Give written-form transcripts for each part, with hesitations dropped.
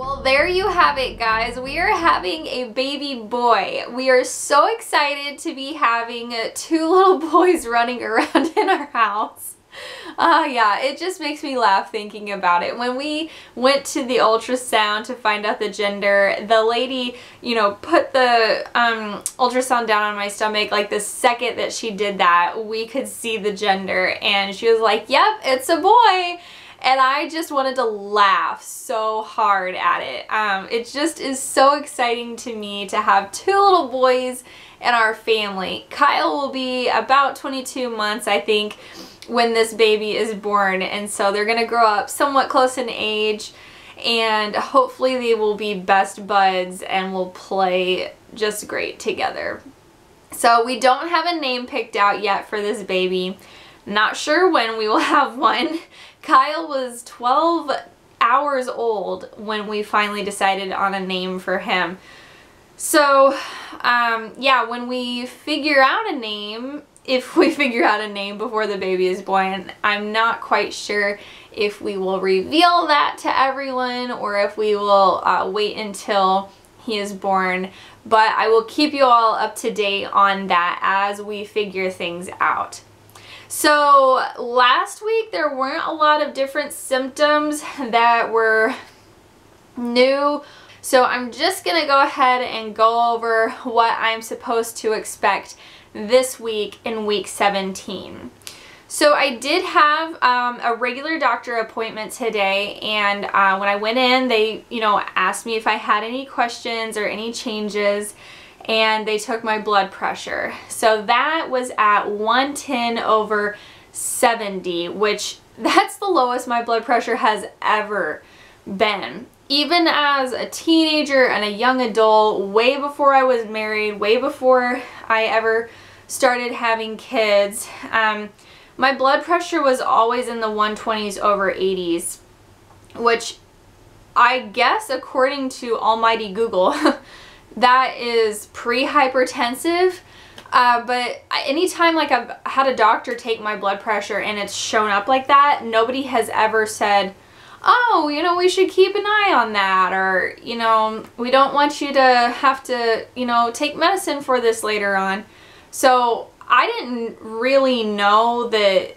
Well, there you have it, guys. We are having a baby boy. We are so excited to be having two little boys running around in our house. Yeah, it just makes me laugh thinking about it. When we went to the ultrasound to find out the gender, the lady, you know, put the ultrasound down on my stomach. Like the second that she did that, we could see the gender, and she was like, "Yep, it's a boy." And I just wanted to laugh so hard at it. It just is so exciting to me to have two little boys in our family. Kyle will be about 22 months, I think, when this baby is born. And so they're gonna grow up somewhat close in age, and hopefully they will be best buds and will play just great together. So we don't have a name picked out yet for this baby. Not sure when we will have one. Kyle was 12 hours old when we finally decided on a name for him. So, yeah, when we figure out a name, if we figure out a name before the baby is born, I'm not quite sure if we will reveal that to everyone or if we will wait until he is born. But I will keep you all up to date on that as we figure things out. So last week there weren't a lot of different symptoms that were new. So I'm just going to go ahead and go over what I'm supposed to expect this week in week 17. So I did have a regular doctor appointment today, and when I went in, they, you know, asked me if I had any questions or any changes, and they took my blood pressure. So that was at 110/70, which that's the lowest my blood pressure has ever been. Even as a teenager and a young adult, way before I was married, way before I ever started having kids, my blood pressure was always in the 120s/80s, which I guess according to almighty Google, that is pre-hypertensive. But anytime like I've had a doctor take my blood pressure and it's shown up like that, nobody has ever said, "Oh, you know, we should keep an eye on that," or, you know, "We don't want you to have to, you know, take medicine for this later on." So I didn't really know that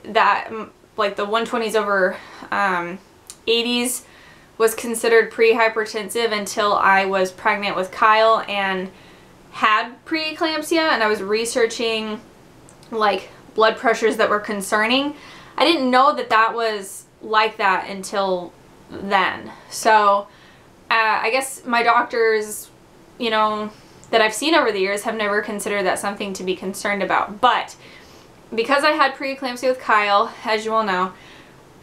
like the 120s/80s was considered pre-hypertensive until I was pregnant with Kyle and had preeclampsia, and I was researching like blood pressures that were concerning. I didn't know that that was like that until then. So I guess my doctors, you know, that I've seen over the years have never considered that something to be concerned about. But because I had preeclampsia with Kyle, as you all know,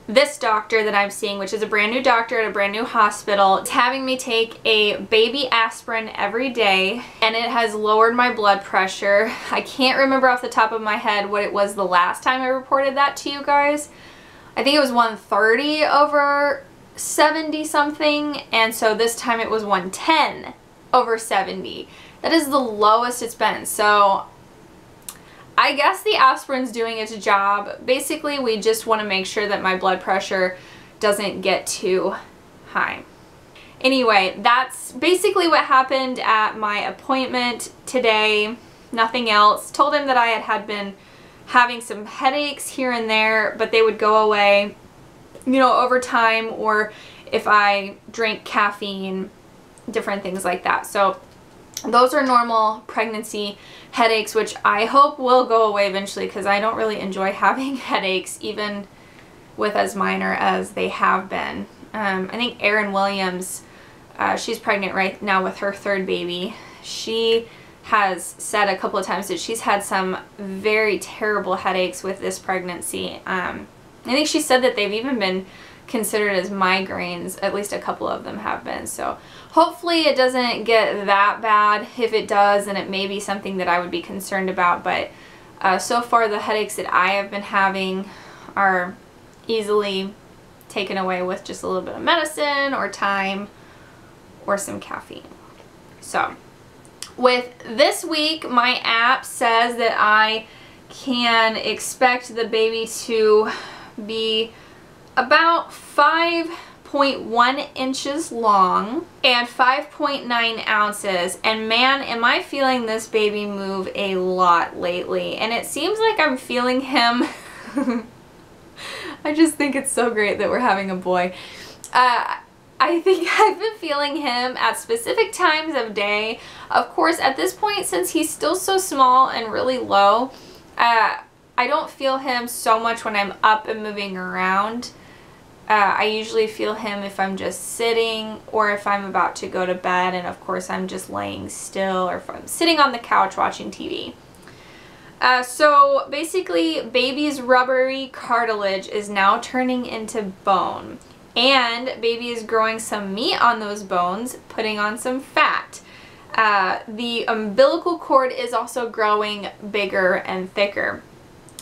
this doctor that I'm seeing, which is a brand new doctor at a brand new hospital, is having me take a baby aspirin every day, and it has lowered my blood pressure. I can't remember off the top of my head what it was the last time I reported that to you guys. I think it was 130/70 something, and so this time it was 110/70. That is the lowest it's been. So I guess the aspirin's doing its job. Basically, we just want to make sure that my blood pressure doesn't get too high. Anyway, that's basically what happened at my appointment today. Nothing else. Told him that I had been having some headaches here and there, but they would go away, you know, over time, or if I drink caffeine, different things like that. So those are normal pregnancy headaches, which I hope will go away eventually, because I don't really enjoy having headaches, even with as minor as they have been. I think Erin Williams, she's pregnant right now with her third baby. She has said a couple of times that she's had some very terrible headaches with this pregnancy. I think she said that they've even been considered as migraines. At least a couple of them have been. So hopefully it doesn't get that bad. If it does, then it may be something that I would be concerned about. But so far the headaches that I have been having are easily taken away with just a little bit of medicine or time or some caffeine. So with this week, my app says that I can expect the baby to be about 5 0.1 inches long and 5.9 ounces. And man, am I feeling this baby move a lot lately. And it seems like I'm feeling him. I just think it's so great that we're having a boy. I think I've been feeling him at specific times of day. Of course, at this point, since he's still so small and really low, I don't feel him so much when I'm up and moving around. I usually feel him if I'm just sitting or if I'm about to go to bed, and of course I'm just laying still, or if I'm sitting on the couch watching TV. So basically, baby's rubbery cartilage is now turning into bone, and baby is growing some meat on those bones, putting on some fat. The umbilical cord is also growing bigger and thicker.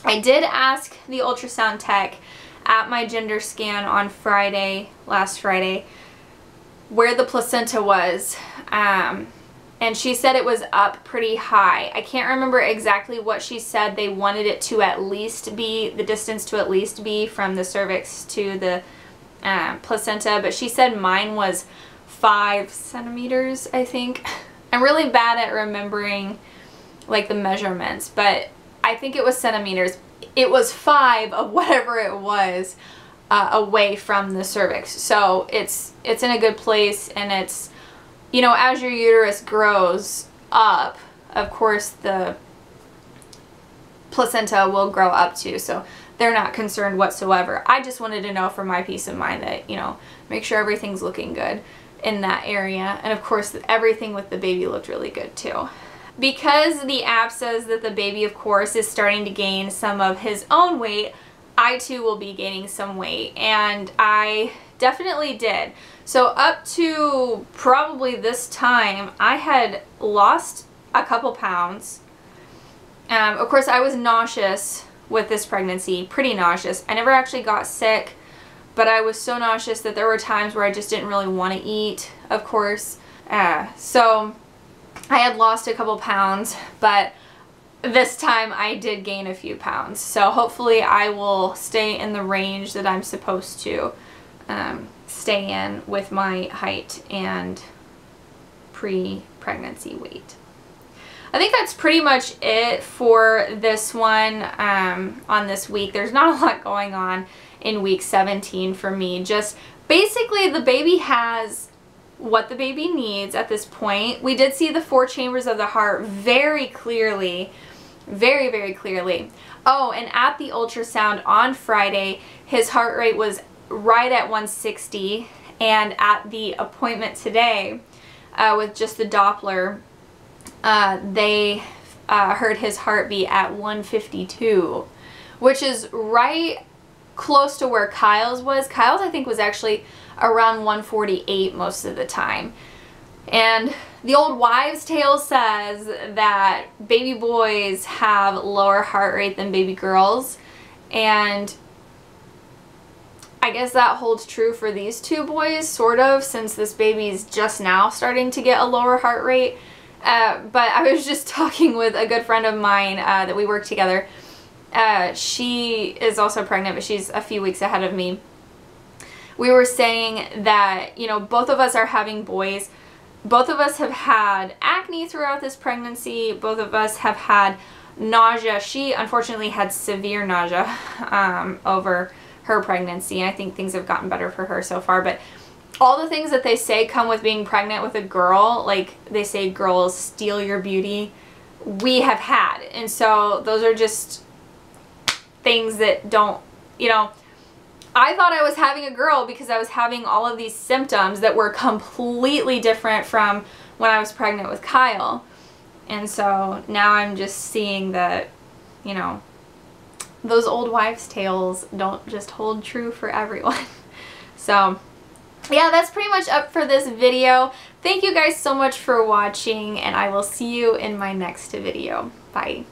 I did ask the ultrasound tech at my gender scan on Friday, last Friday, where the placenta was, and she said it was up pretty high. I can't remember exactly what she said. They wanted it to at least be, the distance to at least be from the cervix to the placenta, but she said mine was 5 centimeters, I think. I'm really bad at remembering like the measurements, but I think it was centimeters. It was 5 of whatever it was away from the cervix. So it's in a good place, and it's, you know, as your uterus grows up, of course the placenta will grow up too. So they're not concerned whatsoever. I just wanted to know for my peace of mind that, you know, make sure everything's looking good in that area. And of course everything with the baby looked really good too. Because the app says that the baby, of course, is starting to gain some of his own weight, I too will be gaining some weight, and I definitely did. So up to probably this time, I had lost a couple pounds. Of course, I was nauseous with this pregnancy, pretty nauseous. I never actually got sick, but I was so nauseous that there were times where I just didn't really want to eat, of course. So I had lost a couple pounds, but this time I did gain a few pounds. So hopefully I will stay in the range that I'm supposed to stay in with my height and pre-pregnancy weight. I think that's pretty much it for this one on this week. There's not a lot going on in week 17 for me. Just basically the baby has what the baby needs at this point. We did see the 4 chambers of the heart very clearly, very, very clearly. Oh, and at the ultrasound on Friday, his heart rate was right at 160, and at the appointment today with just the Doppler, they heard his heartbeat at 152, which is right close to where Kyle's was. Kyle's, I think, was actually around 148 most of the time. And the old wives' tale says that baby boys have lower heart rate than baby girls, and I guess that holds true for these 2 boys, sort of, since this baby's just now starting to get a lower heart rate. But I was just talking with a good friend of mine that we work together. She is also pregnant, but she's a few weeks ahead of me. We were saying that, you know, both of us are having boys. Both of us have had acne throughout this pregnancy. Both of us have had nausea. She unfortunately had severe nausea over her pregnancy, and I think things have gotten better for her so far. But all the things that they say come with being pregnant with a girl, like they say girls steal your beauty, we have had. And so those are just things that don't, you know, I thought I was having a girl because I was having all of these symptoms that were completely different from when I was pregnant with Kyle. And so now I'm just seeing that, you know, those old wives' tales don't just hold true for everyone. So yeah, that's pretty much up for this video. Thank you guys so much for watching, and I will see you in my next video. Bye.